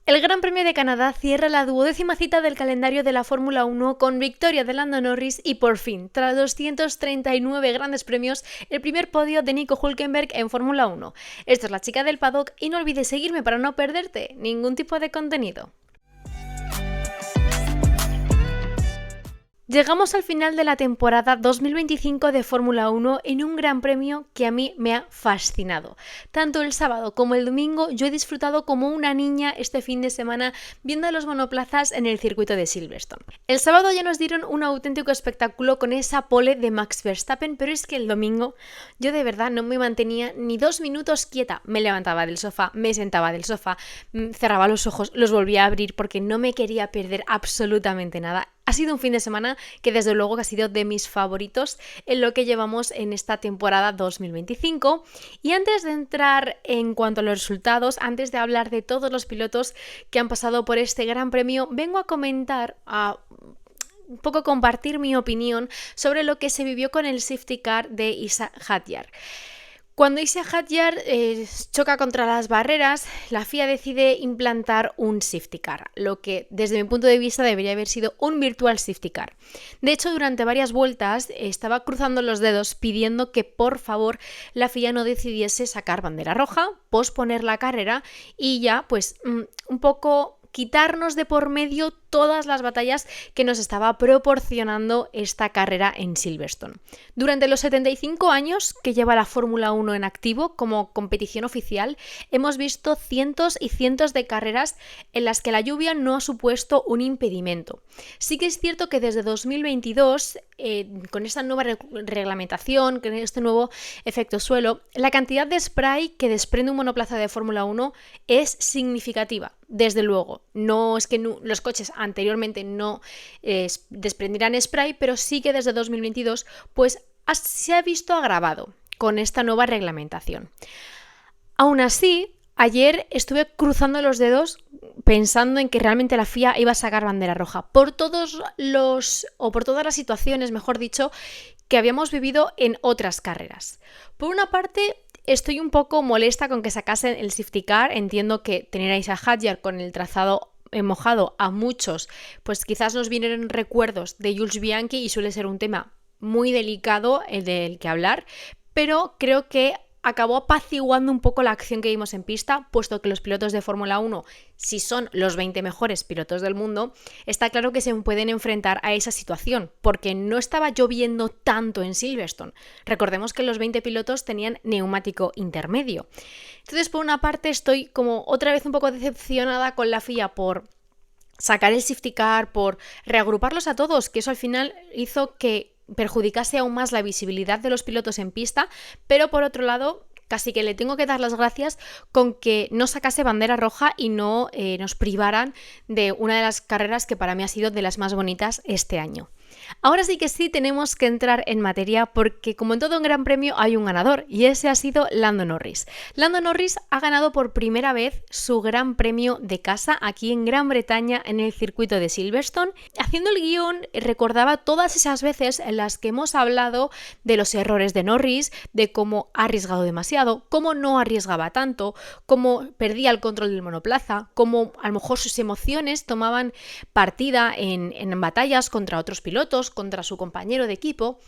El Gran Premio de Canadá cierra la 12ª cita del calendario de la Fórmula 1 con victoria de Lando Norris y por fin, tras 239 grandes premios, el primer podio de Nico Hülkenberg en Fórmula 1. Esto es La Chica del Paddock y no olvides seguirme para no perderte ningún tipo de contenido. Llegamos al final de la temporada 2025 de Fórmula 1 en un gran premio que a mí me ha fascinado. Tanto el sábado como el domingo yo he disfrutado como una niña este fin de semana viendo a los monoplazas en el circuito de Silverstone. El sábado ya nos dieron un auténtico espectáculo con esa pole de Max Verstappen, pero es que el domingo yo de verdad no me mantenía ni 2 minutos quieta. Me levantaba del sofá, me sentaba del sofá, cerraba los ojos, los volvía a abrir porque no me quería perder absolutamente nada. Ha sido un fin de semana que desde luego ha sido de mis favoritos en lo que llevamos en esta temporada 2025. Y antes de entrar en cuanto a los resultados, antes de hablar de todos los pilotos que han pasado por este gran premio, vengo a comentar, un poco compartir mi opinión sobre lo que se vivió con el safety car de Isa Hadjar. Cuando Isa Hadjar choca contra las barreras, la FIA decide implantar un safety car, lo que desde mi punto de vista debería haber sido un virtual safety car. De hecho, durante varias vueltas estaba cruzando los dedos pidiendo que por favor la FIA no decidiese sacar bandera roja, posponer la carrera y ya pues un poco quitarnos de por medio todas las batallas que nos estaba proporcionando esta carrera en Silverstone. Durante los 75 años que lleva la Fórmula 1 en activo como competición oficial, hemos visto cientos y cientos de carreras en las que la lluvia no ha supuesto un impedimento. Sí que es cierto que desde 2022, con esta nueva reglamentación, con este nuevo efecto suelo, la cantidad de spray que desprende un monoplaza de Fórmula 1 es significativa. Desde luego, no es que los coches anteriormente no desprendieran spray, pero sí que desde 2022 pues se ha visto agravado con esta nueva reglamentación. Aún así, ayer estuve cruzando los dedos pensando en que realmente la FIA iba a sacar bandera roja por todas las situaciones, mejor dicho, que habíamos vivido en otras carreras. Por una parte, estoy un poco molesta con que sacasen el safety car. Entiendo que tener a Isa Hadjar con el trazado mojado a muchos, pues quizás nos vinieron recuerdos de Jules Bianchi y suele ser un tema muy delicado el del que hablar, pero creo que acabó apaciguando un poco la acción que vimos en pista, puesto que los pilotos de Fórmula 1, si son los 20 mejores pilotos del mundo, está claro que se pueden enfrentar a esa situación, porque no estaba lloviendo tanto en Silverstone. Recordemos que los 20 pilotos tenían neumático intermedio. Entonces, por una parte, estoy como otra vez un poco decepcionada con la FIA por sacar el safety car, por reagruparlos a todos, que eso al final hizo que perjudicase aún más la visibilidad de los pilotos en pista, pero por otro lado casi que le tengo que dar las gracias con que no sacase bandera roja y no nos privaran de una de las carreras que para mí ha sido de las más bonitas este año. Ahora sí que sí tenemos que entrar en materia porque como en todo un gran premio hay un ganador y ese ha sido Lando Norris. Lando Norris ha ganado por primera vez su gran premio de casa aquí en Gran Bretaña en el circuito de Silverstone. Haciendo el guión recordaba todas esas veces en las que hemos hablado de los errores de Norris, de cómo ha arriesgado demasiado, cómo no arriesgaba tanto, cómo perdía el control del monoplaza, cómo a lo mejor sus emociones tomaban partida en batallas contra otros pilotos, contra su compañero de equipo.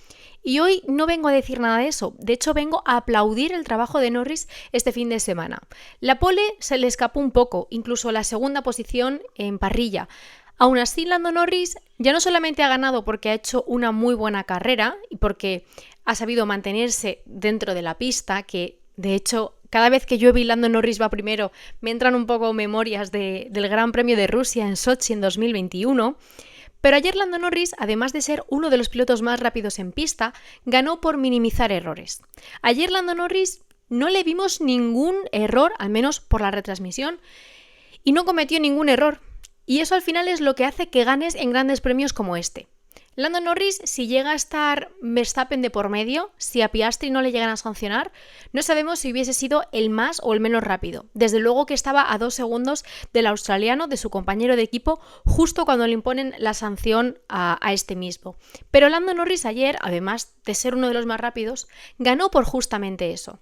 Y hoy no vengo a decir nada de eso, de hecho vengo a aplaudir el trabajo de Norris este fin de semana. La pole se le escapó un poco, incluso la segunda posición en parrilla. Aún así, Lando Norris ya no solamente ha ganado porque ha hecho una muy buena carrera y porque ha sabido mantenerse dentro de la pista, que de hecho cada vez que yo vi Lando Norris va primero me entran un poco memorias del Gran Premio de Rusia en Sochi en 2021. Pero ayer Lando Norris, además de ser uno de los pilotos más rápidos en pista, ganó por minimizar errores. Ayer Lando Norris no le vimos ningún error, al menos por la retransmisión, y no cometió ningún error. Y eso al final es lo que hace que ganes en grandes premios como este. Lando Norris, si llega a estar Verstappen de por medio, si a Piastri no le llegan a sancionar, no sabemos si hubiese sido el más o el menos rápido. Desde luego que estaba a 2 segundos del australiano, de su compañero de equipo, justo cuando le imponen la sanción a este mismo. Pero Lando Norris ayer, además de ser uno de los más rápidos, ganó por justamente eso.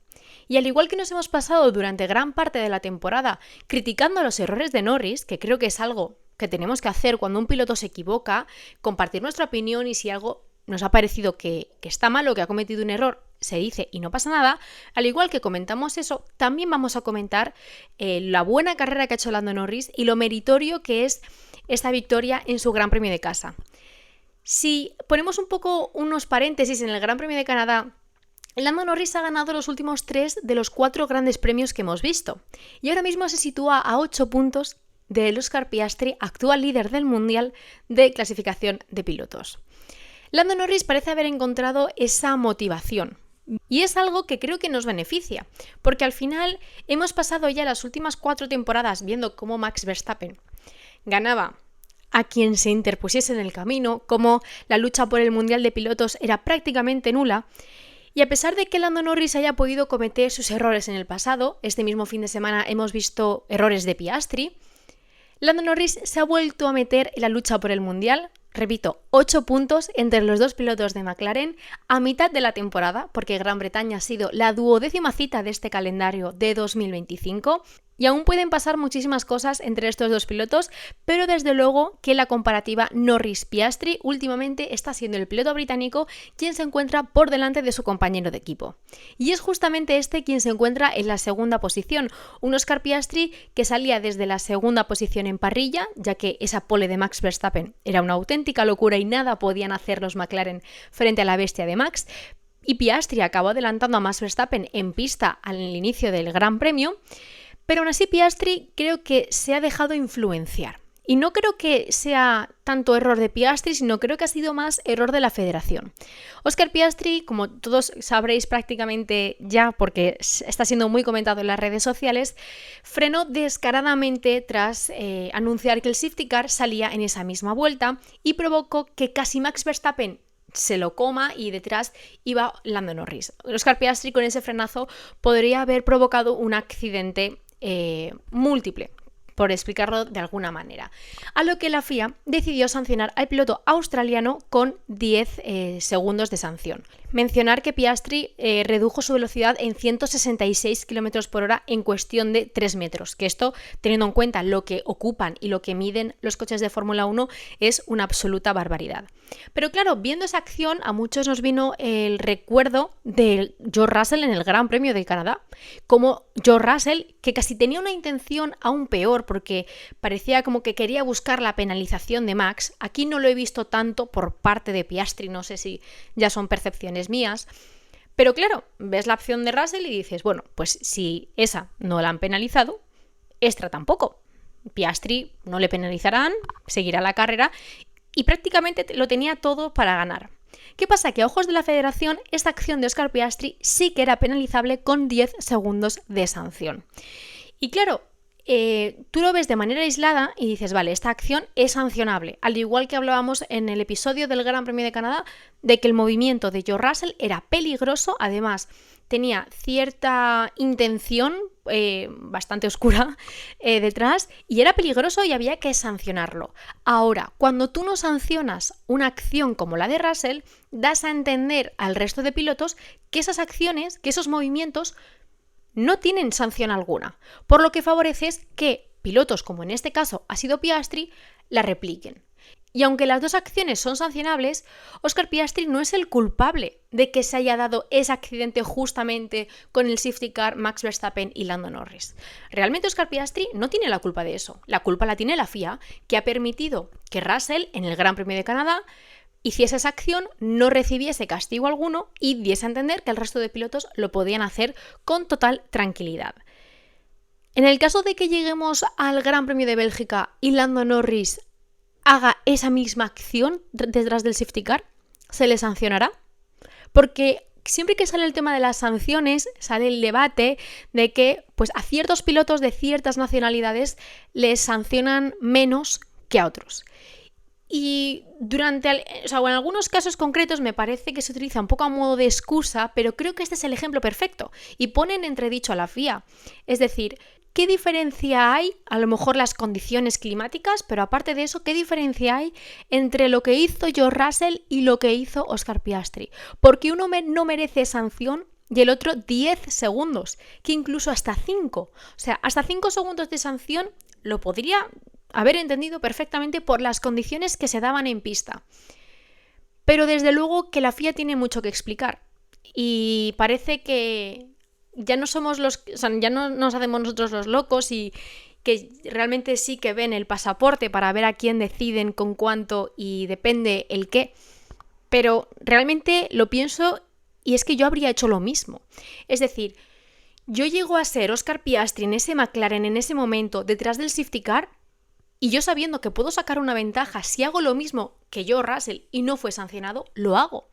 Y al igual que nos hemos pasado durante gran parte de la temporada criticando los errores de Norris, que creo que es algo que tenemos que hacer cuando un piloto se equivoca, compartir nuestra opinión, y si algo nos ha parecido que está mal o que ha cometido un error, se dice y no pasa nada, al igual que comentamos eso, también vamos a comentar la buena carrera que ha hecho Lando Norris y lo meritorio que es esta victoria en su Gran Premio de casa. Si ponemos un poco unos paréntesis en el Gran Premio de Canadá, Lando Norris ha ganado los últimos 3 de los 4 grandes premios que hemos visto y ahora mismo se sitúa a 8 puntos de Oscar Piastri, actual líder del Mundial de clasificación de pilotos. Lando Norris parece haber encontrado esa motivación y es algo que creo que nos beneficia, porque al final hemos pasado ya las últimas 4 temporadas viendo cómo Max Verstappen ganaba a quien se interpusiese en el camino, cómo la lucha por el Mundial de Pilotos era prácticamente nula. Y a pesar de que Lando Norris haya podido cometer sus errores en el pasado, este mismo fin de semana hemos visto errores de Piastri, Lando Norris se ha vuelto a meter en la lucha por el Mundial. Repito, 8 puntos entre los 2 pilotos de McLaren a mitad de la temporada, porque Gran Bretaña ha sido la 12ª cita de este calendario de 2025. Y aún pueden pasar muchísimas cosas entre estos 2 pilotos, pero desde luego que la comparativa Norris-Piastri últimamente está siendo el piloto británico quien se encuentra por delante de su compañero de equipo. Y es justamente este quien se encuentra en la segunda posición, un Oscar Piastri que salía desde la segunda posición en parrilla, ya que esa pole de Max Verstappen era una auténtica locura y nada podían hacer los McLaren frente a la bestia de Max, y Piastri acabó adelantando a Max Verstappen en pista al inicio del Gran Premio. Pero aún así Piastri creo que se ha dejado influenciar. Y no creo que sea tanto error de Piastri, sino creo que ha sido más error de la federación. Oscar Piastri, como todos sabréis prácticamente ya, porque está siendo muy comentado en las redes sociales, frenó descaradamente tras anunciar que el safety car salía en esa misma vuelta y provocó que casi Max Verstappen se lo coma y detrás iba Lando Norris. Oscar Piastri con ese frenazo podría haber provocado un accidente múltiple, por explicarlo de alguna manera. A lo que la FIA decidió sancionar al piloto australiano con 10 segundos de sanción. Mencionar que Piastri redujo su velocidad en 166 km por hora en cuestión de 3 metros, que esto, teniendo en cuenta lo que ocupan y lo que miden los coches de Fórmula 1, es una absoluta barbaridad. Pero claro, viendo esa acción, a muchos nos vino el recuerdo de George Russell en el Gran Premio de Canadá, como George Russell, que casi tenía una intención aún peor, porque parecía como que quería buscar la penalización de Max. Aquí no lo he visto tanto por parte de Piastri, no sé si ya son percepciones mías, pero claro, ves la opción de Russell y dices, bueno, pues si esa no la han penalizado, esta tampoco. Piastri no le penalizarán, seguirá la carrera y prácticamente lo tenía todo para ganar. ¿Qué pasa? Que a ojos de la federación esta acción de Oscar Piastri sí que era penalizable con 10 segundos de sanción. Y claro, tú lo ves de manera aislada y dices, vale, esta acción es sancionable, al igual que hablábamos en el episodio del Gran Premio de Canadá de que el movimiento de George Russell era peligroso, además tenía cierta intención bastante oscura detrás y era peligroso y había que sancionarlo. Ahora, cuando tú no sancionas una acción como la de Russell, das a entender al resto de pilotos que esas acciones, que esos movimientos no tienen sanción alguna, por lo que favoreces que pilotos, como en este caso ha sido Piastri, la repliquen. Y aunque las dos acciones son sancionables, Oscar Piastri no es el culpable de que se haya dado ese accidente justamente con el safety car Max Verstappen y Lando Norris. Realmente Oscar Piastri no tiene la culpa de eso. La culpa la tiene la FIA, que ha permitido que Russell, en el Gran Premio de Canadá, hiciese esa acción, no recibiese castigo alguno y diese a entender que el resto de pilotos lo podían hacer con total tranquilidad. En el caso de que lleguemos al Gran Premio de Bélgica y Lando Norris haga esa misma acción detrás del safety car, ¿se le sancionará? Porque siempre que sale el tema de las sanciones, sale el debate de que pues, a ciertos pilotos de ciertas nacionalidades les sancionan menos que a otros. Y en algunos casos concretos me parece que se utiliza un poco a modo de excusa, pero creo que este es el ejemplo perfecto y ponen en entredicho a la FIA. Es decir, ¿qué diferencia hay? A lo mejor las condiciones climáticas, pero aparte de eso, ¿qué diferencia hay entre lo que hizo George Russell y lo que hizo Oscar Piastri? Porque uno no merece sanción y el otro 10 segundos, que incluso hasta 5. O sea, hasta 5 segundos de sanción lo podría haber entendido perfectamente por las condiciones que se daban en pista. Pero desde luego que la FIA tiene mucho que explicar y parece que ya no somos ya no nos hacemos nosotros los locos y que realmente sí que ven el pasaporte para ver a quién deciden con cuánto y depende el qué. Pero realmente lo pienso y es que yo habría hecho lo mismo. Es decir, yo llego a ser Oscar Piastri en ese McLaren en ese momento detrás del safety car y yo sabiendo que puedo sacar una ventaja si hago lo mismo que yo, Russell, y no fue sancionado, lo hago.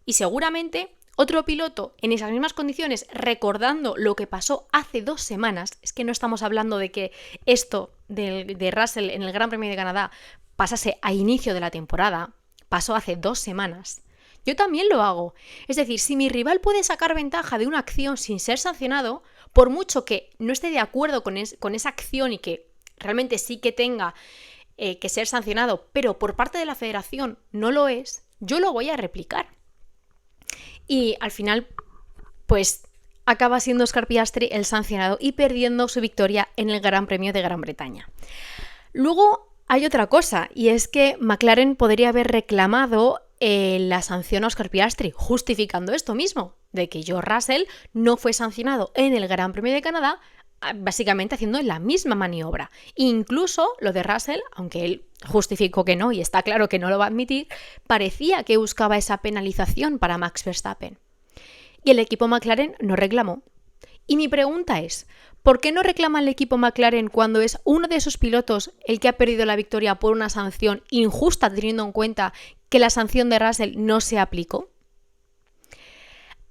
Y seguramente otro piloto en esas mismas condiciones, recordando lo que pasó hace 2 semanas, es que no estamos hablando de que esto de Russell en el Gran Premio de Canadá pasase a inicio de la temporada, pasó hace 2 semanas. Yo también lo hago. Es decir, si mi rival puede sacar ventaja de una acción sin ser sancionado, por mucho que no esté de acuerdo con esa acción y que realmente sí que tenga que ser sancionado, pero por parte de la federación no lo es, yo lo voy a replicar. Y al final, pues acaba siendo Oscar Piastri el sancionado y perdiendo su victoria en el Gran Premio de Gran Bretaña. Luego hay otra cosa, y es que McLaren podría haber reclamado la sanción a Oscar Piastri, justificando esto mismo, de que George Russell no fue sancionado en el Gran Premio de Canadá, básicamente haciendo la misma maniobra. Incluso lo de Russell, aunque él justificó que no y está claro que no lo va a admitir, parecía que buscaba esa penalización para Max Verstappen. Y el equipo McLaren no reclamó. Y mi pregunta es, ¿por qué no reclama el equipo McLaren cuando es uno de sus pilotos el que ha perdido la victoria por una sanción injusta, teniendo en cuenta que la sanción de Russell no se aplicó?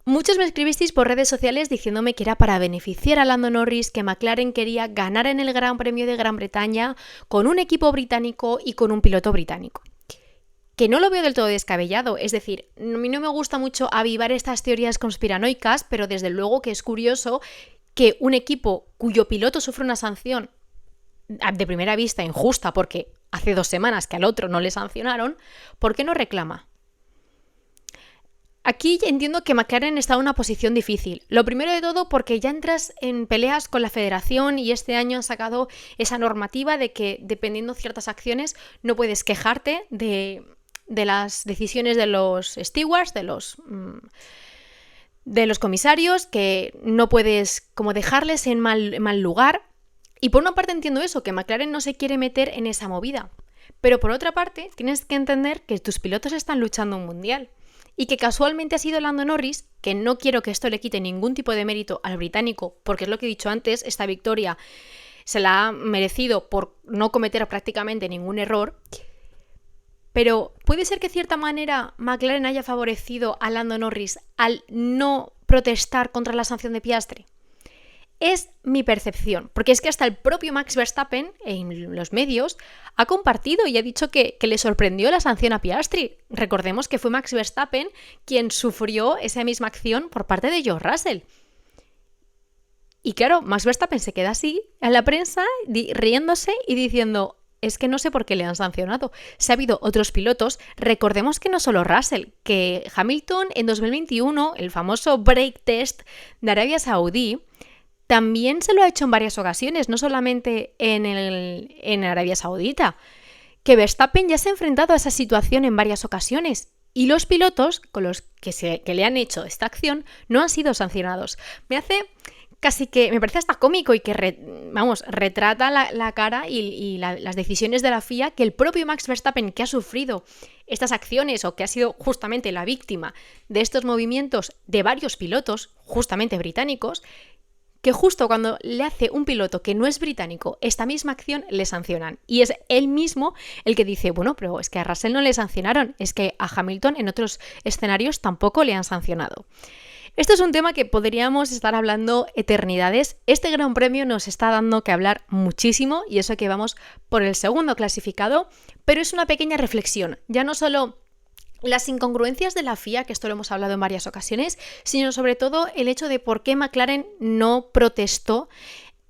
Muchos me escribisteis por redes sociales diciéndome que era para beneficiar a Lando Norris, que McLaren quería ganar en el Gran Premio de Gran Bretaña con un equipo británico y con un piloto británico. Que no lo veo del todo descabellado, es decir, a mí no me gusta mucho avivar estas teorías conspiranoicas, pero desde luego que es curioso que un equipo cuyo piloto sufre una sanción de primera vista injusta porque hace 2 semanas que al otro no le sancionaron, ¿por qué no reclama? Aquí entiendo que McLaren está en una posición difícil. Lo primero de todo porque ya entras en peleas con la federación y este año han sacado esa normativa de que dependiendo de ciertas acciones no puedes quejarte de las decisiones de los stewards, de los comisarios, que no puedes como dejarles en mal lugar. Y por una parte entiendo eso, que McLaren no se quiere meter en esa movida. Pero por otra parte tienes que entender que tus pilotos están luchando un mundial. Y que casualmente ha sido Lando Norris, que no quiero que esto le quite ningún tipo de mérito al británico, porque es lo que he dicho antes, esta victoria se la ha merecido por no cometer prácticamente ningún error, pero puede ser que de cierta manera McLaren haya favorecido a Lando Norris al no protestar contra la sanción de Piastri. Es mi percepción, porque es que hasta el propio Max Verstappen en los medios ha compartido y ha dicho que le sorprendió la sanción a Piastri. Recordemos que fue Max Verstappen quien sufrió esa misma acción por parte de George Russell. Y claro, Max Verstappen se queda así en la prensa riéndose y diciendo, es que no sé por qué le han sancionado. Si ha habido otros pilotos, recordemos que no solo Russell, que Hamilton en 2021, el famoso break test de Arabia Saudí, también se lo ha hecho en varias ocasiones, no solamente en Arabia Saudita, que Verstappen ya se ha enfrentado a esa situación en varias ocasiones y los pilotos con los que le han hecho esta acción no han sido sancionados. Me parece hasta cómico y que retrata la cara y las decisiones de la FIA que el propio Max Verstappen, que ha sufrido estas acciones o que ha sido justamente la víctima de estos movimientos de varios pilotos, justamente británicos, que justo cuando le hace un piloto que no es británico esta misma acción le sancionan. Y es él mismo el que dice, bueno, pero es que a Russell no le sancionaron, es que a Hamilton en otros escenarios tampoco le han sancionado. Esto es un tema que podríamos estar hablando eternidades. Este Gran Premio nos está dando que hablar muchísimo y eso que vamos por el segundo clasificado, pero es una pequeña reflexión, ya no solo las incongruencias de la FIA, que esto lo hemos hablado en varias ocasiones, sino sobre todo el hecho de por qué McLaren no protestó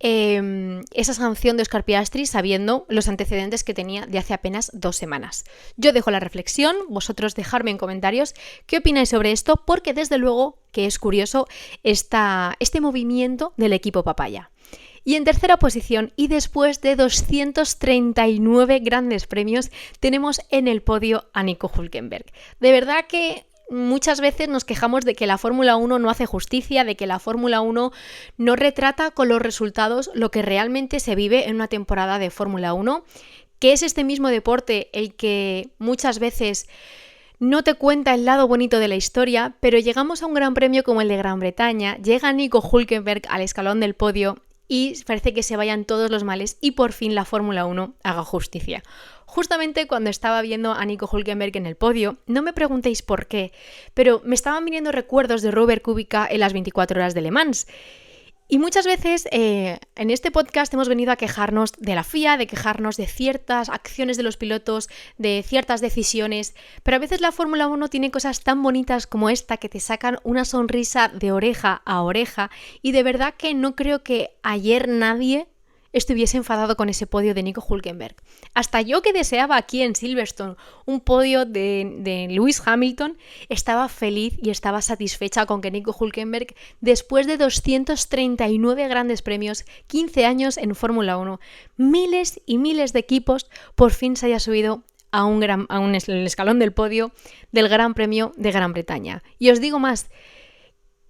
esa sanción de Óscar Piastri sabiendo los antecedentes que tenía de hace apenas 2 semanas. Yo dejo la reflexión, vosotros dejadme en comentarios qué opináis sobre esto, porque desde luego que es curioso este movimiento del equipo Papaya. Y en tercera posición, y después de 239 grandes premios, tenemos en el podio a Nico Hülkenberg. De verdad que muchas veces nos quejamos de que la Fórmula 1 no hace justicia, de que la Fórmula 1 no retrata con los resultados lo que realmente se vive en una temporada de Fórmula 1, que es este mismo deporte el que muchas veces no te cuenta el lado bonito de la historia, pero llegamos a un gran premio como el de Gran Bretaña, llega Nico Hülkenberg al escalón del podio y parece que se vayan todos los males y por fin la Fórmula 1 haga justicia. Justamente cuando estaba viendo a Nico Hülkenberg en el podio, no me preguntéis por qué, pero me estaban viniendo recuerdos de Robert Kubica en las 24 horas de Le Mans. Y muchas veces en este podcast hemos venido a quejarnos de la FIA, de quejarnos de ciertas acciones de los pilotos, de ciertas decisiones, pero a veces la Fórmula 1 tiene cosas tan bonitas como esta que te sacan una sonrisa de oreja a oreja y de verdad que no creo que ayer nadie estuviese enfadado con ese podio de Nico Hülkenberg. Hasta yo que deseaba aquí en Silverstone un podio de Lewis Hamilton, estaba feliz y estaba satisfecha con que Nico Hülkenberg, después de 239 grandes premios, 15 años en Fórmula 1, miles y miles de equipos, por fin se haya subido a el escalón del podio del Gran Premio de Gran Bretaña. Y os digo más,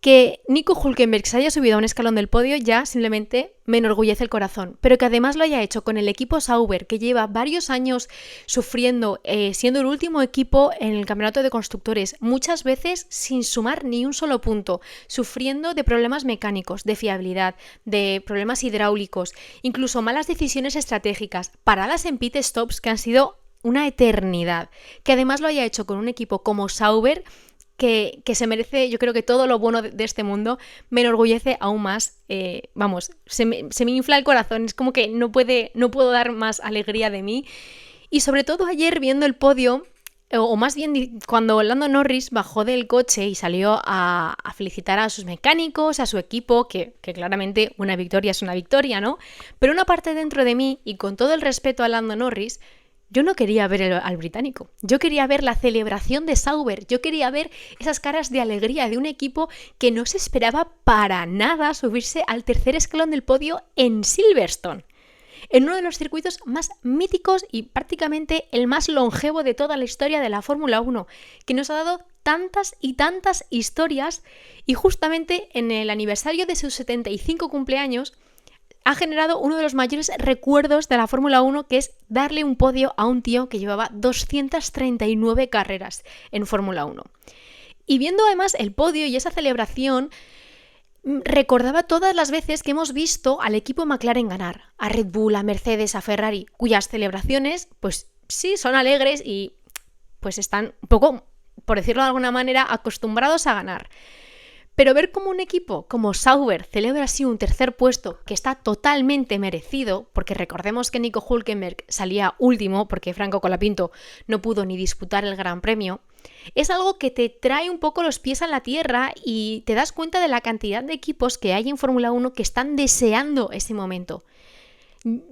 que Nico Hülkenberg se haya subido a un escalón del podio ya simplemente me enorgullece el corazón, pero que además lo haya hecho con el equipo Sauber, que lleva varios años sufriendo, siendo el último equipo en el campeonato de constructores, muchas veces sin sumar ni un solo punto, sufriendo de problemas mecánicos, de fiabilidad, de problemas hidráulicos, incluso malas decisiones estratégicas, paradas en pit stops que han sido una eternidad, que además lo haya hecho con un equipo como Sauber, que se merece, yo creo que todo lo bueno de este mundo, me enorgullece aún más. Se me infla el corazón, es como que no puedo dar más alegría de mí. Y sobre todo ayer viendo el podio, o más bien cuando Lando Norris bajó del coche y salió a felicitar a sus mecánicos, a su equipo, que claramente una victoria es una victoria, ¿no? Pero una parte dentro de mí, y con todo el respeto a Lando Norris, yo no quería ver al británico, yo quería ver la celebración de Sauber, yo quería ver esas caras de alegría de un equipo que no se esperaba para nada subirse al tercer escalón del podio en Silverstone, en uno de los circuitos más míticos y prácticamente el más longevo de toda la historia de la Fórmula 1, que nos ha dado tantas y tantas historias y justamente en el aniversario de sus 75 cumpleaños ha generado uno de los mayores recuerdos de la Fórmula 1, que es darle un podio a un tío que llevaba 239 carreras en Fórmula 1. Y viendo además el podio y esa celebración, recordaba todas las veces que hemos visto al equipo McLaren ganar, a Red Bull, a Mercedes, a Ferrari, cuyas celebraciones, pues sí, son alegres y pues están un poco, por decirlo de alguna manera, acostumbrados a ganar. Pero ver cómo un equipo como Sauber celebra así un tercer puesto que está totalmente merecido, porque recordemos que Nico Hülkenberg salía último porque Franco Colapinto no pudo ni disputar el Gran Premio, es algo que te trae un poco los pies a la tierra y te das cuenta de la cantidad de equipos que hay en Fórmula 1 que están deseando ese momento.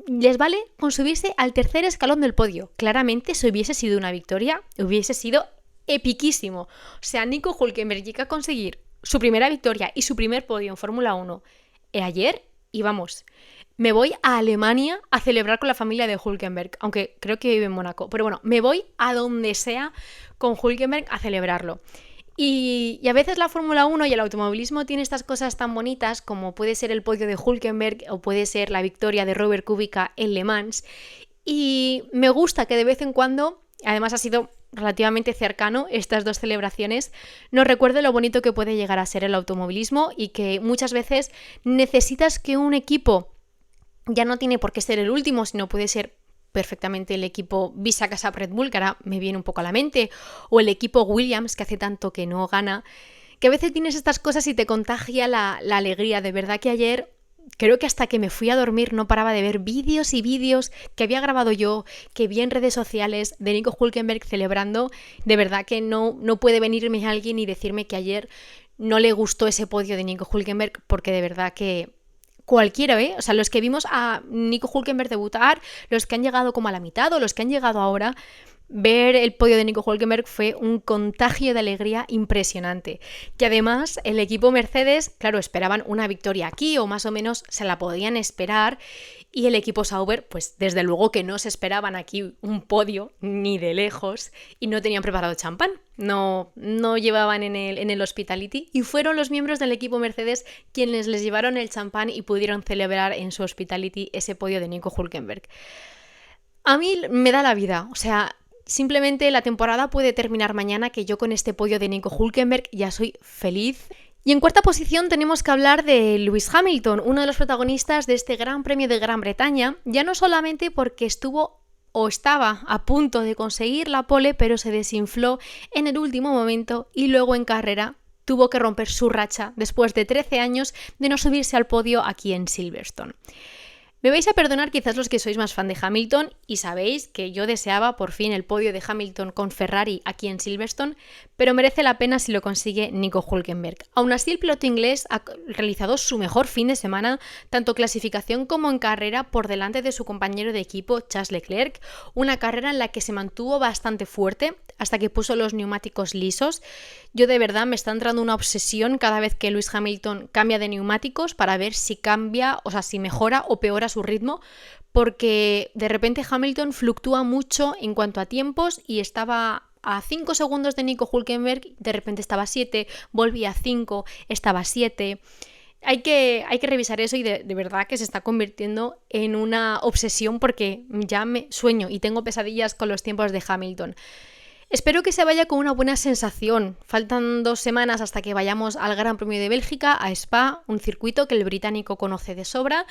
Les vale con subirse al tercer escalón del podio. Claramente, si hubiese sido una victoria, hubiese sido epiquísimo. O sea, Nico Hülkenberg llega a conseguir su primera victoria y su primer podio en Fórmula 1 ayer y vamos, me voy a Alemania a celebrar con la familia de Hülkenberg, aunque creo que vive en Mónaco, pero bueno, me voy a donde sea con Hülkenberg a celebrarlo. Y a veces la Fórmula 1 y el automovilismo tiene estas cosas tan bonitas como puede ser el podio de Hülkenberg o puede ser la victoria de Robert Kubica en Le Mans, y me gusta que de vez en cuando, además ha sido relativamente cercano estas dos celebraciones, nos recuerde lo bonito que puede llegar a ser el automovilismo y que muchas veces necesitas que un equipo ya no tiene por qué ser el último, sino puede ser perfectamente el equipo Visa Casap Red Bull, que ahora me viene un poco a la mente, o el equipo Williams, que hace tanto que no gana, que a veces tienes estas cosas y te contagia la alegría. De verdad que ayer creo que hasta que me fui a dormir no paraba de ver vídeos y vídeos que había grabado yo, que vi en redes sociales de Nico Hülkenberg celebrando. De verdad que no puede venirme alguien y decirme que ayer no le gustó ese podio de Nico Hülkenberg, porque de verdad que cualquiera, o sea, los que vimos a Nico Hülkenberg debutar, los que han llegado como a la mitad o los que han llegado ahora, ver el podio de Nico Hülkenberg fue un contagio de alegría impresionante. Que además el equipo Mercedes, claro, esperaban una victoria aquí o más o menos se la podían esperar. Y el equipo Sauber, pues desde luego que no se esperaban aquí un podio ni de lejos y no tenían preparado champán. No llevaban en el hospitality y fueron los miembros del equipo Mercedes quienes les llevaron el champán y pudieron celebrar en su hospitality ese podio de Nico Hülkenberg. A mí me da la vida, o sea, simplemente la temporada puede terminar mañana, que yo con este podio de Nico Hülkenberg ya soy feliz. Y en cuarta posición tenemos que hablar de Lewis Hamilton, uno de los protagonistas de este Gran Premio de Gran Bretaña, ya no solamente porque estaba a punto de conseguir la pole, pero se desinfló en el último momento y luego en carrera tuvo que romper su racha después de 13 años de no subirse al podio aquí en Silverstone. Me vais a perdonar quizás los que sois más fan de Hamilton y sabéis que yo deseaba por fin el podio de Hamilton con Ferrari aquí en Silverstone, pero merece la pena si lo consigue Nico Hülkenberg. Aún así, el piloto inglés ha realizado su mejor fin de semana, tanto clasificación como en carrera, por delante de su compañero de equipo Charles Leclerc, una carrera en la que se mantuvo bastante fuerte hasta que puso los neumáticos lisos. Yo de verdad me está entrando una obsesión cada vez que Lewis Hamilton cambia de neumáticos para ver si cambia, o sea, si mejora o peora su ritmo, porque de repente Hamilton fluctúa mucho en cuanto a tiempos y estaba a 5 segundos de Nico Hülkenberg, de repente estaba a 7, volvía a 5, estaba a 7. Hay que revisar eso y de verdad que se está convirtiendo en una obsesión porque ya me sueño y tengo pesadillas con los tiempos de Hamilton. Espero que se vaya con una buena sensación. Faltan 2 semanas hasta que vayamos al Gran Premio de Bélgica, a Spa, un circuito que el británico conoce de sobra,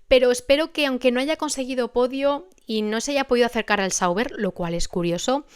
pero espero que aunque no haya conseguido podio y no se haya podido acercar al Sauber, lo cual es curioso,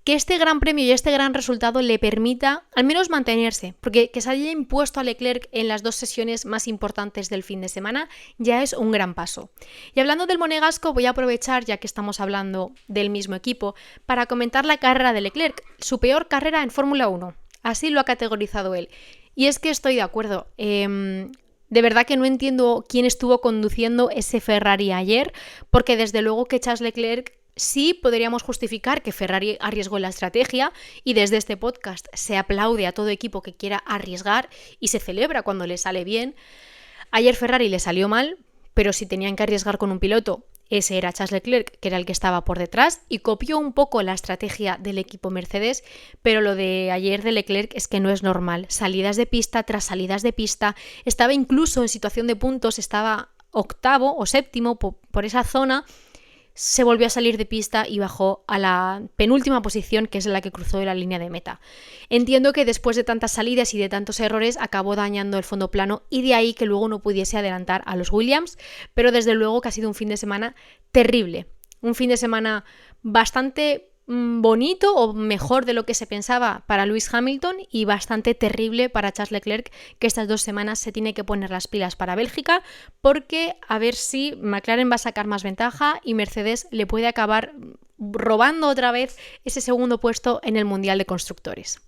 que este gran premio y este gran resultado le permita al menos mantenerse, porque que se haya impuesto a Leclerc en las 2 sesiones más importantes del fin de semana ya es un gran paso. Y hablando del monegasco, voy a aprovechar, ya que estamos hablando del mismo equipo, para comentar la carrera de Leclerc, su peor carrera en Fórmula 1. Así lo ha categorizado él. Y es que estoy de acuerdo. De verdad que no entiendo quién estuvo conduciendo ese Ferrari ayer, porque desde luego que Charles Leclerc sí podríamos justificar que Ferrari arriesgó la estrategia y desde este podcast se aplaude a todo equipo que quiera arriesgar y se celebra cuando le sale bien. Ayer Ferrari le salió mal, pero si tenían que arriesgar con un piloto, ese era Charles Leclerc, que era el que estaba por detrás, y copió un poco la estrategia del equipo Mercedes, pero lo de ayer de Leclerc es que no es normal. Salidas de pista tras salidas de pista, estaba incluso en situación de puntos, estaba octavo o séptimo por esa zona. Se volvió a salir de pista y bajó a la penúltima posición, que es la que cruzó la línea de meta. Entiendo que después de tantas salidas y de tantos errores acabó dañando el fondo plano y de ahí que luego no pudiese adelantar a los Williams, pero desde luego que ha sido un fin de semana terrible. Un fin de semana bastante bonito o mejor de lo que se pensaba para Lewis Hamilton y bastante terrible para Charles Leclerc, que estas 2 semanas se tiene que poner las pilas para Bélgica, porque a ver si McLaren va a sacar más ventaja y Mercedes le puede acabar robando otra vez ese segundo puesto en el Mundial de Constructores.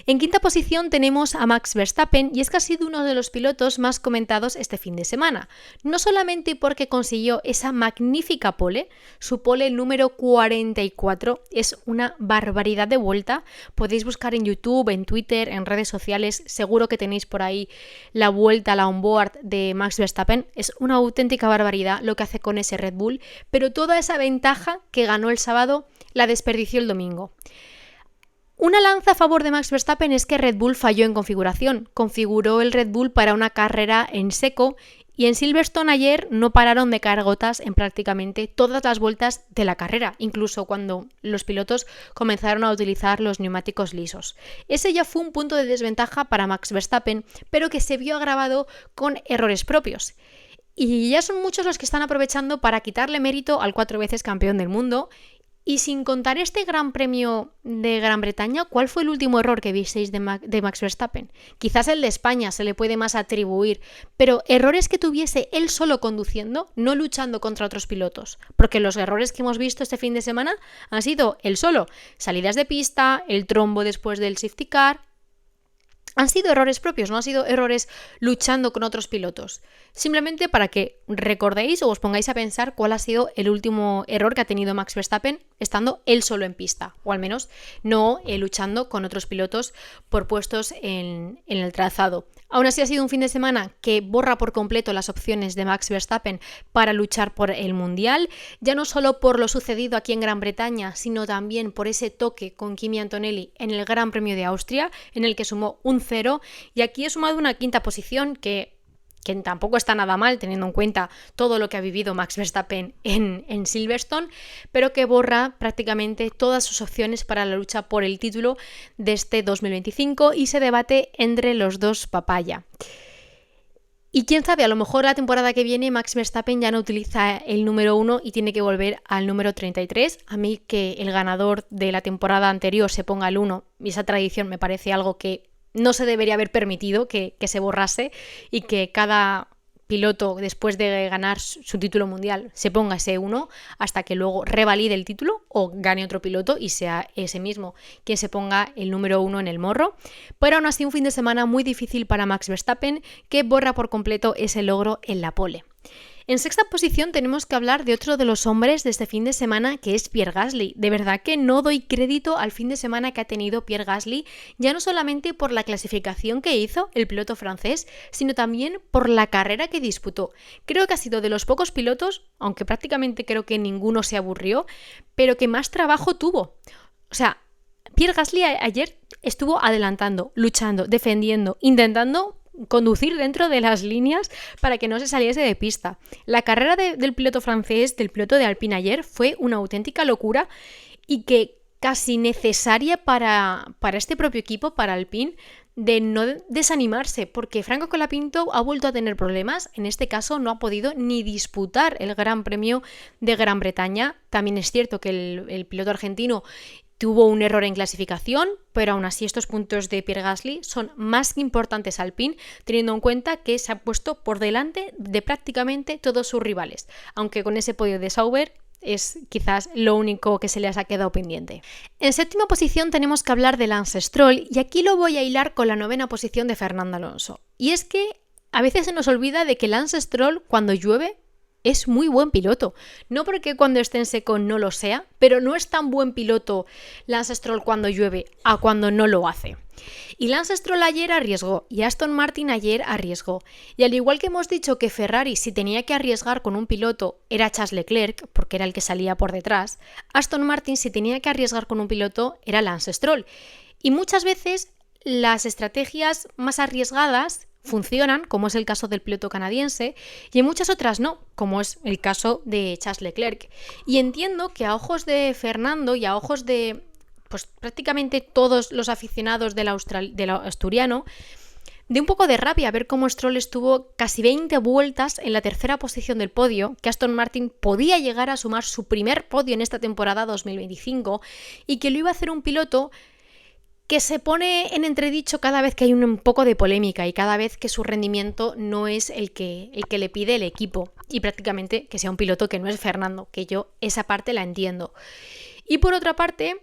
En quinta posición tenemos a Max Verstappen y es que ha sido uno de los pilotos más comentados este fin de semana, no solamente porque consiguió esa magnífica pole, su pole número 44, es una barbaridad de vuelta, podéis buscar en YouTube, en Twitter, en redes sociales, seguro que tenéis por ahí la vuelta, la onboard de Max Verstappen, es una auténtica barbaridad lo que hace con ese Red Bull, pero toda esa ventaja que ganó el sábado la desperdició el domingo. Una lanza a favor de Max Verstappen es que Red Bull falló en configuración. Configuró el Red Bull para una carrera en seco y en Silverstone ayer no pararon de caer gotas en prácticamente todas las vueltas de la carrera, incluso cuando los pilotos comenzaron a utilizar los neumáticos lisos. Ese ya fue un punto de desventaja para Max Verstappen, pero que se vio agravado con errores propios. Y ya son muchos los que están aprovechando para quitarle mérito al 4 veces campeón del mundo. Y sin contar este Gran Premio de Gran Bretaña, ¿cuál fue el último error que visteis de Max Verstappen? Quizás el de España se le puede más atribuir, pero errores que tuviese él solo conduciendo, no luchando contra otros pilotos. Porque los errores que hemos visto este fin de semana han sido él solo. Salidas de pista, el trombo después del safety car. Han sido errores propios, no han sido errores luchando con otros pilotos. Simplemente para que recordéis o os pongáis a pensar cuál ha sido el último error que ha tenido Max Verstappen estando él solo en pista, o al menos no luchando con otros pilotos por puestos en el trazado. Aún así ha sido un fin de semana que borra por completo las opciones de Max Verstappen para luchar por el Mundial, ya no solo por lo sucedido aquí en Gran Bretaña, sino también por ese toque con Kimi Antonelli en el Gran Premio de Austria, en el que sumó un 0, y aquí he sumado una quinta posición que tampoco está nada mal teniendo en cuenta todo lo que ha vivido Max Verstappen en Silverstone, pero que borra prácticamente todas sus opciones para la lucha por el título de este 2025 y se debate entre los dos papaya. Y quién sabe, a lo mejor la temporada que viene Max Verstappen ya no utiliza el número 1 y tiene que volver al número 33. A mí que el ganador de la temporada anterior se ponga el 1, y esa tradición me parece algo que no se debería haber permitido que se borrase, y que cada piloto después de ganar su título mundial se ponga ese 1 hasta que luego revalide el título o gane otro piloto y sea ese mismo quien se ponga el número 1 en el morro. Pero aún así un fin de semana muy difícil para Max Verstappen, que borra por completo ese logro en la pole. En sexta posición tenemos que hablar de otro de los hombres de este fin de semana, que es Pierre Gasly. De verdad que no doy crédito al fin de semana que ha tenido Pierre Gasly, ya no solamente por la clasificación que hizo el piloto francés, sino también por la carrera que disputó. Creo que ha sido de los pocos pilotos, aunque prácticamente creo que ninguno se aburrió, pero que más trabajo tuvo. O sea, Pierre Gasly ayer estuvo adelantando, luchando, defendiendo, intentando conducir dentro de las líneas para que no se saliese de pista. La carrera del piloto francés, del piloto de Alpine ayer, fue una auténtica locura, y que casi necesaria para este propio equipo, para Alpine, de no desanimarse, porque Franco Colapinto ha vuelto a tener problemas. En este caso no ha podido ni disputar el Gran Premio de Gran Bretaña. También es cierto que el piloto argentino tuvo un error en clasificación, pero aún así estos puntos de Pierre Gasly son más que importantes al Alpine, teniendo en cuenta que se ha puesto por delante de prácticamente todos sus rivales, aunque con ese podio de Sauber es quizás lo único que se les ha quedado pendiente. En séptima posición tenemos que hablar de Lance Stroll, y aquí lo voy a hilar con la novena posición de Fernando Alonso. Y es que a veces se nos olvida de que Lance Stroll, cuando llueve, es muy buen piloto. No porque cuando esté en seco no lo sea, pero no es tan buen piloto Lance Stroll cuando llueve a cuando no lo hace. Y Lance Stroll ayer arriesgó, y Aston Martin ayer arriesgó. Y al igual que hemos dicho que Ferrari, si tenía que arriesgar con un piloto, era Charles Leclerc, porque era el que salía por detrás, Aston Martin, si tenía que arriesgar con un piloto, era Lance Stroll. Y muchas veces las estrategias más arriesgadas funcionan, como es el caso del piloto canadiense, y en muchas otras no, como es el caso de Charles Leclerc. Y entiendo que a ojos de Fernando y a ojos de prácticamente todos los aficionados del asturiano, de un poco de rabia ver cómo Stroll estuvo casi 20 vueltas en la tercera posición del podio, que Aston Martin podía llegar a sumar su primer podio en esta temporada 2025, y que lo iba a hacer un piloto que se pone en entredicho cada vez que hay un poco de polémica y cada vez que su rendimiento no es el que le pide el equipo, y prácticamente que sea un piloto que no es Fernando, que yo esa parte la entiendo. Y por otra parte,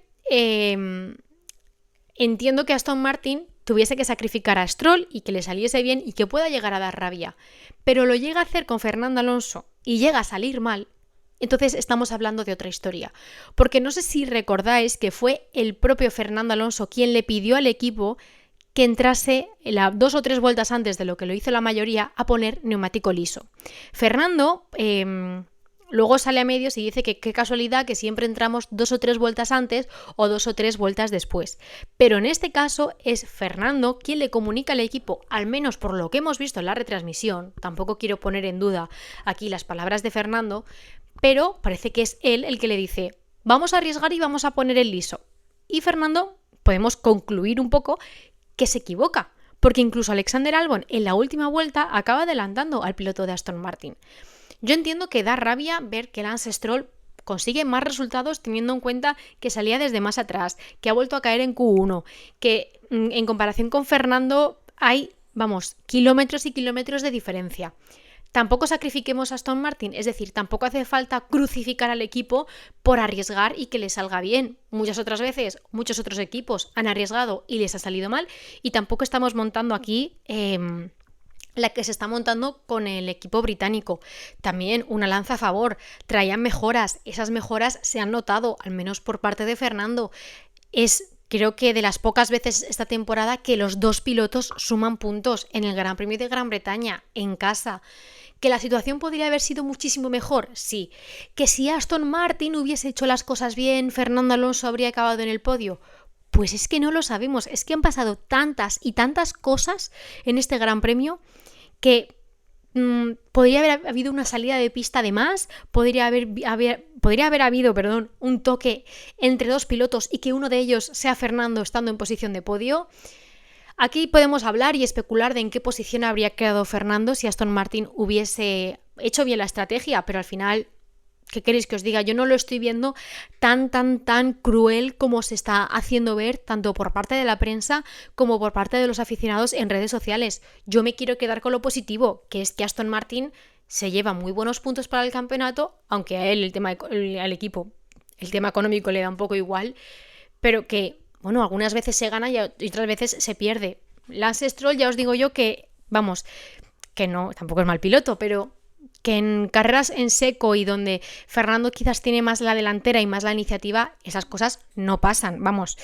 entiendo que Aston Martin tuviese que sacrificar a Stroll y que le saliese bien y que pueda llegar a dar rabia, pero lo llega a hacer con Fernando Alonso y llega a salir mal. Entonces estamos hablando de otra historia, porque no sé si recordáis que fue el propio Fernando Alonso quien le pidió al equipo que entrase 2 o 3 vueltas antes de lo que lo hizo la mayoría a poner neumático liso. Fernando luego sale a medios y dice que qué casualidad que siempre entramos 2 o 3 vueltas antes o 2 o 3 vueltas después. Pero en este caso es Fernando quien le comunica al equipo, al menos por lo que hemos visto en la retransmisión. Tampoco quiero poner en duda aquí las palabras de Fernando, pero parece que es él el que le dice: vamos a arriesgar y vamos a poner el liso. Y Fernando, podemos concluir un poco que se equivoca, porque incluso Alexander Albon en la última vuelta acaba adelantando al piloto de Aston Martin. Yo entiendo que da rabia ver que Lance Stroll consigue más resultados teniendo en cuenta que salía desde más atrás, que ha vuelto a caer en Q1, que en comparación con Fernando hay, kilómetros y kilómetros de diferencia. Tampoco sacrifiquemos a Aston Martin, es decir, tampoco hace falta crucificar al equipo por arriesgar y que le salga bien. Muchas otras veces, muchos otros equipos han arriesgado y les ha salido mal, y tampoco estamos montando aquí la que se está montando con el equipo británico. También una lanza a favor, traían mejoras, esas mejoras se han notado, al menos por parte de Fernando. Creo que de las pocas veces esta temporada que los dos pilotos suman puntos en el Gran Premio de Gran Bretaña, en casa. ¿Que la situación podría haber sido muchísimo mejor? Sí. ¿Que si Aston Martin hubiese hecho las cosas bien, Fernando Alonso habría acabado en el podio? Pues es que no lo sabemos, es que han pasado tantas y tantas cosas en este Gran Premio que podría haber habido una salida de pista de más, podría haber habido un toque entre dos pilotos y que uno de ellos sea Fernando estando en posición de podio. Aquí podemos hablar y especular de en qué posición habría quedado Fernando si Aston Martin hubiese hecho bien la estrategia, pero al final, ¿qué queréis que os diga? Yo no lo estoy viendo tan cruel como se está haciendo ver tanto por parte de la prensa como por parte de los aficionados en redes sociales. Yo me quiero quedar con lo positivo, que es que Aston Martin se lleva muy buenos puntos para el campeonato, aunque a él al equipo, el tema económico le da un poco igual, pero que, bueno, algunas veces se gana y otras veces se pierde. Lance Stroll, ya os digo yo que, vamos, que no, tampoco es mal piloto, pero que en carreras en seco y donde Fernando quizás tiene más la delantera y más la iniciativa, esas cosas no pasan. Vamos,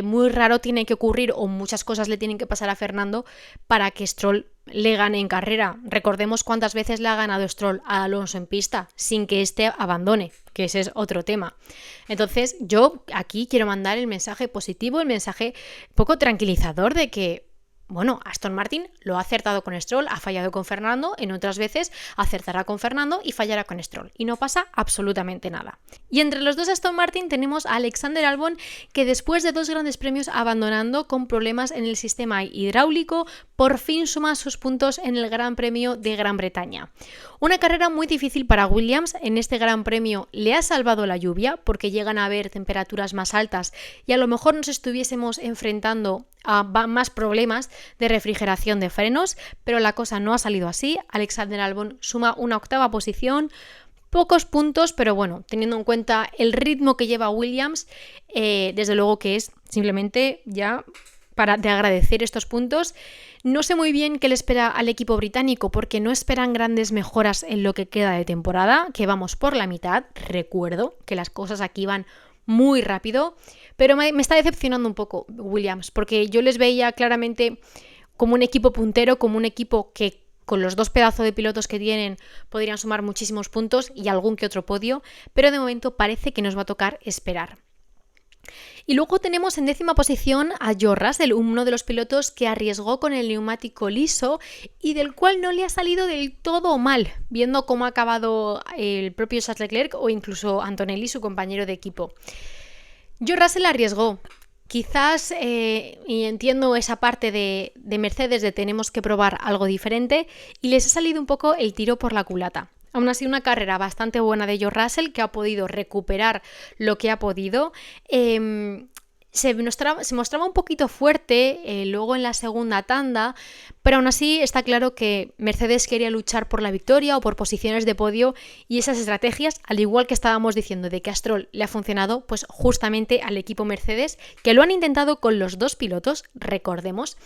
muy raro tiene que ocurrir o muchas cosas le tienen que pasar a Fernando para que Stroll le gane en carrera. Recordemos cuántas veces le ha ganado Stroll a Alonso en pista sin que éste abandone, que ese es otro tema. Entonces yo aquí quiero mandar el mensaje positivo, el mensaje un poco tranquilizador de que bueno, Aston Martin lo ha acertado con Stroll, ha fallado con Fernando, en otras veces acertará con Fernando y fallará con Stroll. Y no pasa absolutamente nada. Y entre los dos Aston Martin tenemos a Alexander Albon, que después de 2 grandes premios abandonando con problemas en el sistema hidráulico, por fin suma sus puntos en el Gran Premio de Gran Bretaña. Una carrera muy difícil para Williams. En este Gran Premio le ha salvado la lluvia porque llegan a haber temperaturas más altas y a lo mejor nos estuviésemos enfrentando a más problemas de refrigeración de frenos, pero la cosa no ha salido así. Alexander Albon suma una 8ª posición, pocos puntos, pero bueno, teniendo en cuenta el ritmo que lleva Williams, desde luego que es simplemente ya de agradecer estos puntos. No sé muy bien qué le espera al equipo británico porque no esperan grandes mejoras en lo que queda de temporada, que vamos por la mitad. Recuerdo que las cosas aquí van muy rápido, pero me está decepcionando un poco Williams, porque yo les veía claramente como un equipo puntero, como un equipo que con los 2 pedazos de pilotos que tienen podrían sumar muchísimos puntos y algún que otro podio, pero de momento parece que nos va a tocar esperar. Y luego tenemos en 10ª posición a George Russell, uno de los pilotos que arriesgó con el neumático liso y del cual no le ha salido del todo mal, viendo cómo ha acabado el propio Charles Leclerc o incluso Antonelli, su compañero de equipo. George Russell arriesgó. Quizás, y entiendo esa parte de Mercedes de tenemos que probar algo diferente, y les ha salido un poco el tiro por la culata. Aún así, una carrera bastante buena de George Russell, que ha podido recuperar lo que ha podido. Se mostraba un poquito fuerte luego en la segunda tanda, pero aún así está claro que Mercedes quería luchar por la victoria o por posiciones de podio y esas estrategias, al igual que estábamos diciendo de que a Stroll le ha funcionado, pues justamente al equipo Mercedes, que lo han intentado con los 2 pilotos, recordemos,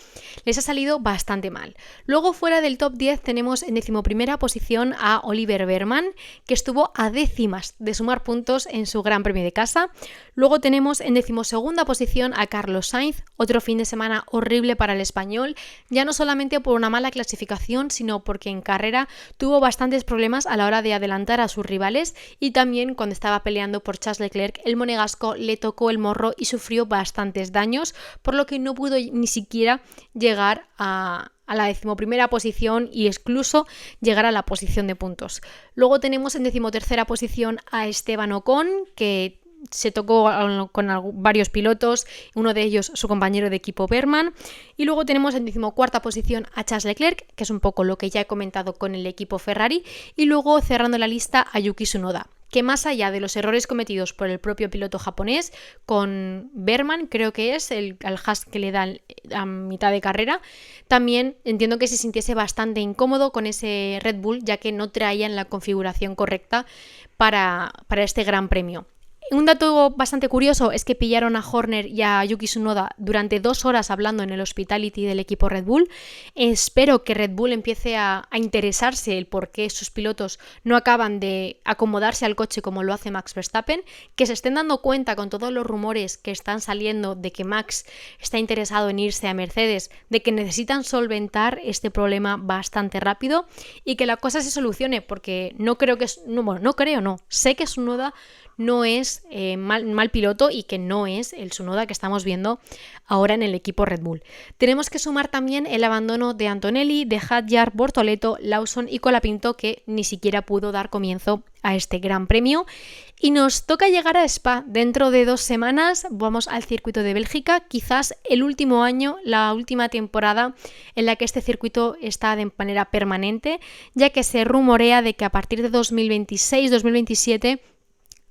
les ha salido bastante mal. Luego fuera del top 10 tenemos en 11ª posición a Oliver Behrman, que estuvo a décimas de sumar puntos en su Gran Premio de casa. Luego tenemos en 12ª posición a Carlos Sainz, otro fin de semana horrible para el español, ya no solamente por una mala clasificación, sino porque en carrera tuvo bastantes problemas a la hora de adelantar a sus rivales y también cuando estaba peleando por Charles Leclerc, el monegasco le tocó el morro y sufrió bastantes daños, por lo que no pudo ni siquiera llegar a la 11ª posición y incluso llegar a la posición de puntos. Luego tenemos en 13ª posición a Esteban Ocon, que se tocó con varios pilotos, uno de ellos su compañero de equipo Behrman, y luego tenemos en 14ª posición a Charles Leclerc, que es un poco lo que ya he comentado con el equipo Ferrari, y luego cerrando la lista a Yuki Tsunoda, que más allá de los errores cometidos por el propio piloto japonés, con Behrman, creo que es el hash que le da a mitad de carrera, también entiendo que se sintiese bastante incómodo con ese Red Bull, ya que no traían la configuración correcta para este Gran Premio. Un dato bastante curioso es que pillaron a Horner y a Yuki Tsunoda durante 2 horas hablando en el hospitality del equipo Red Bull. Espero que Red Bull empiece a interesarse el por qué sus pilotos no acaban de acomodarse al coche como lo hace Max Verstappen, que se estén dando cuenta con todos los rumores que están saliendo de que Max está interesado en irse a Mercedes, de que necesitan solventar este problema bastante rápido y que la cosa se solucione, porque sé que Tsunoda no es mal piloto y que no es el Tsunoda que estamos viendo ahora en el equipo Red Bull. Tenemos que sumar también el abandono de Antonelli, de Hadjar, Bortoleto, Lawson y Colapinto, que ni siquiera pudo dar comienzo a este Gran Premio. Y nos toca llegar a Spa. Dentro de 2 semanas vamos al circuito de Bélgica, quizás el último año, la última temporada en la que este circuito está de manera permanente, ya que se rumorea de que a partir de 2026-2027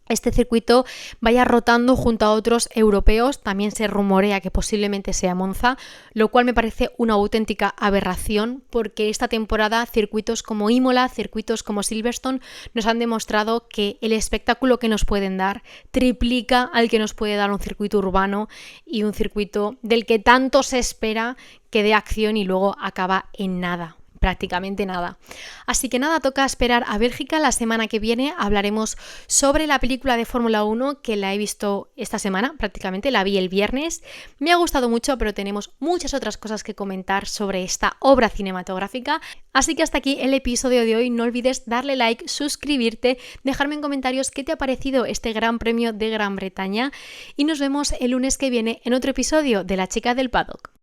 este circuito vaya rotando junto a otros europeos. También se rumorea que posiblemente sea Monza, lo cual me parece una auténtica aberración, porque esta temporada circuitos como Imola, circuitos como Silverstone nos han demostrado que el espectáculo que nos pueden dar triplica al que nos puede dar un circuito urbano y un circuito del que tanto se espera que dé acción y luego acaba en nada. Prácticamente nada. Así que nada, toca esperar a Bélgica. La semana que viene hablaremos sobre la película de Fórmula 1, que la he visto esta semana, prácticamente la vi el viernes. Me ha gustado mucho, pero tenemos muchas otras cosas que comentar sobre esta obra cinematográfica. Así que hasta aquí el episodio de hoy. No olvides darle like, suscribirte, dejarme en comentarios qué te ha parecido este Gran Premio de Gran Bretaña y nos vemos el lunes que viene en otro episodio de La Chica del Paddock.